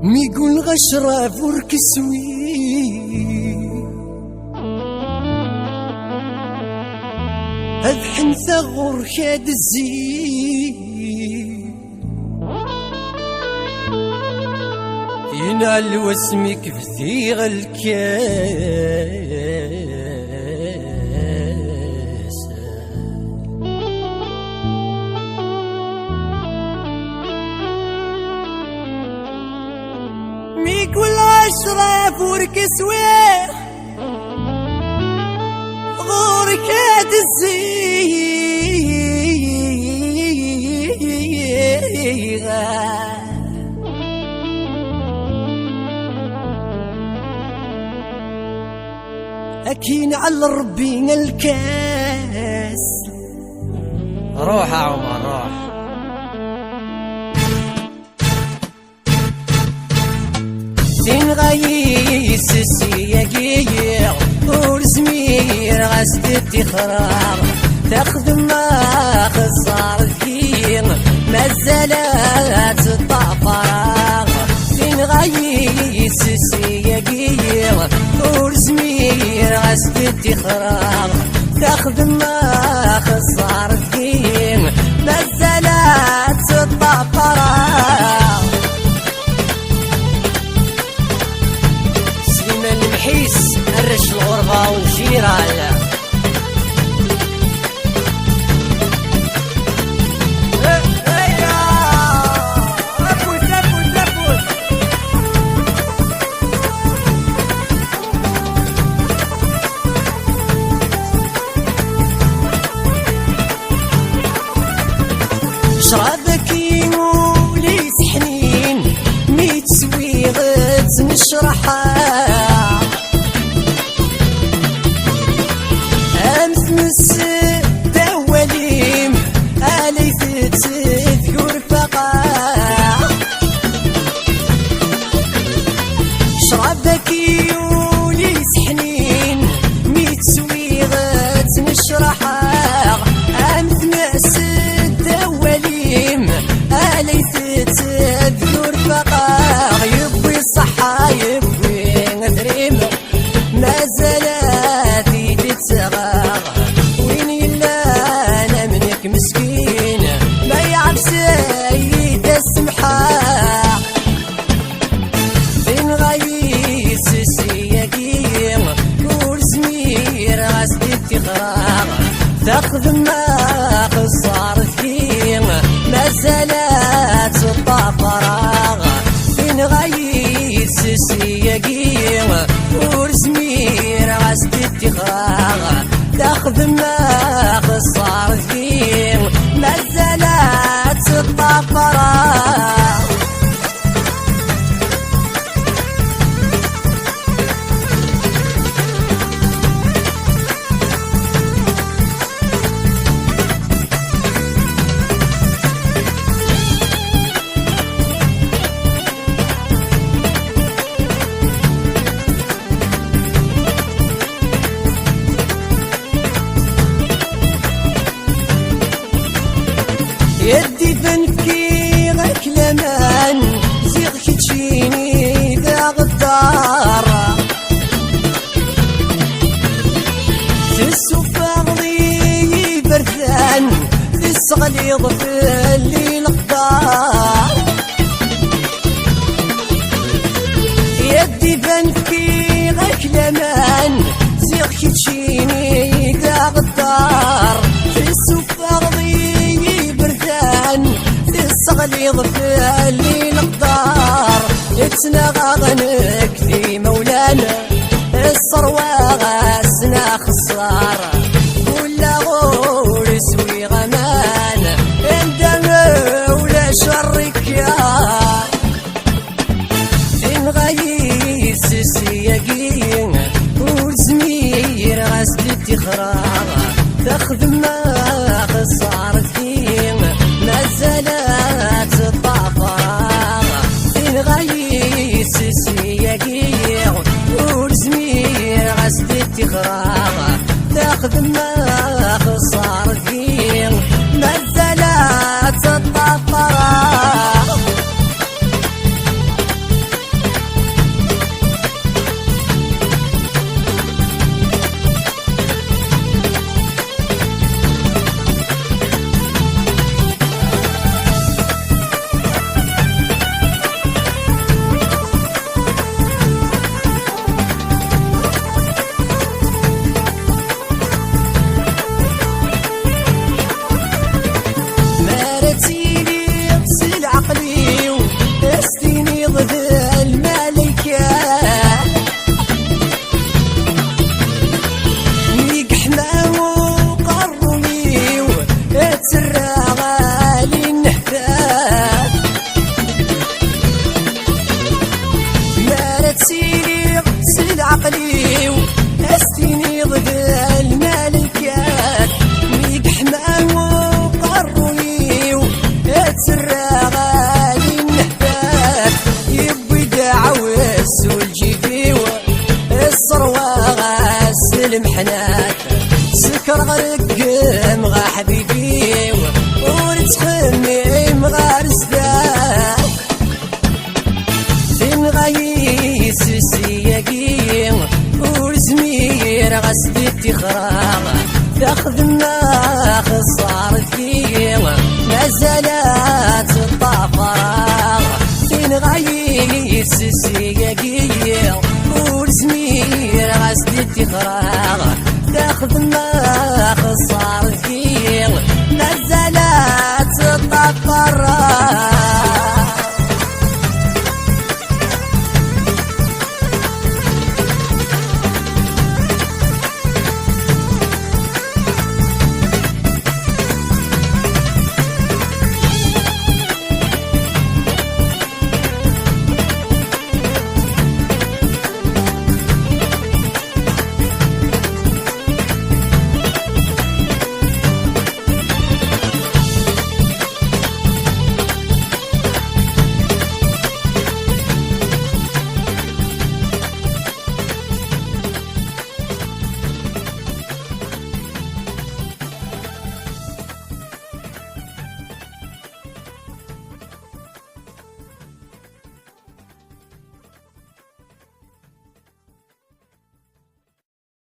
ميقول غشرة فورك سوي أذحن ثغر كاد الزين ينال واسمك في ثيغ الكاس ميقول عشرة فورك سوير غورك هاد الزيغة أكين على ربينا الكاس. روح يا عمر روح. زين غايس السياقية ورزمير غاست تخرار تاخذ ما خسار الدين مازالات الطفراغ. زين غايس السياقية ورزمير غاست تخرار تاخذ ما خسار الدين مازالات الطفراغ. حيس الرش الغربة وجيران شرابك يولي سحنين ميت سويغت نشرحها أمس الدواليم أليث تذكر فقا شرابك يولي سحنين ميت سويغت نشرحها أمس الدواليم أليث تذكر فقا. يبوي الصحة يبوي غثريم مازالات تتغاغ وين يلا انا منك مسكين ما يعرف سيد السمحة. فين غايس السياقين ورزمير غاست تغاغ تاخذ ما خسار الدين مازالات الطفراغ. فين غايس السياقين ورزمير غاست تغاغ تاخذ ما خسار الدين مازالات الطفراغ. يدي فنكي غيك لمان زيغك تجيني ذا غدار تسوفا غضي برثان تسغليض في الليل قدار. يدي فنكي غيك لمان زيغك تجيني ذا غدار تسوفا غضي تسغليض في الليل قدار. يتنغغنك في مولانا الصروة غاسنا خسار ولا غور سوي غمان اندم ولا شرك يا. فين غايس السياقين ورزمير غاست تخراغ تاخذ ما خسار الدين مازالات الطفراغ. فين غايس السياقين ورزمير غاست تخراغ تاخذ ما خسار الدين مازالات الطفراغ. المحنات سكر غرقم غا حبيبي ورتخمم غا رزدان فين غايس السياقي ورزمير غسدتي خراغ تاخذ ما خسارت فيه ما زالت الطفراغ فين غايس السياقي ورزمير غسدتي خراغ تاخذ ما خسارت فيه ما زالت الطفراغ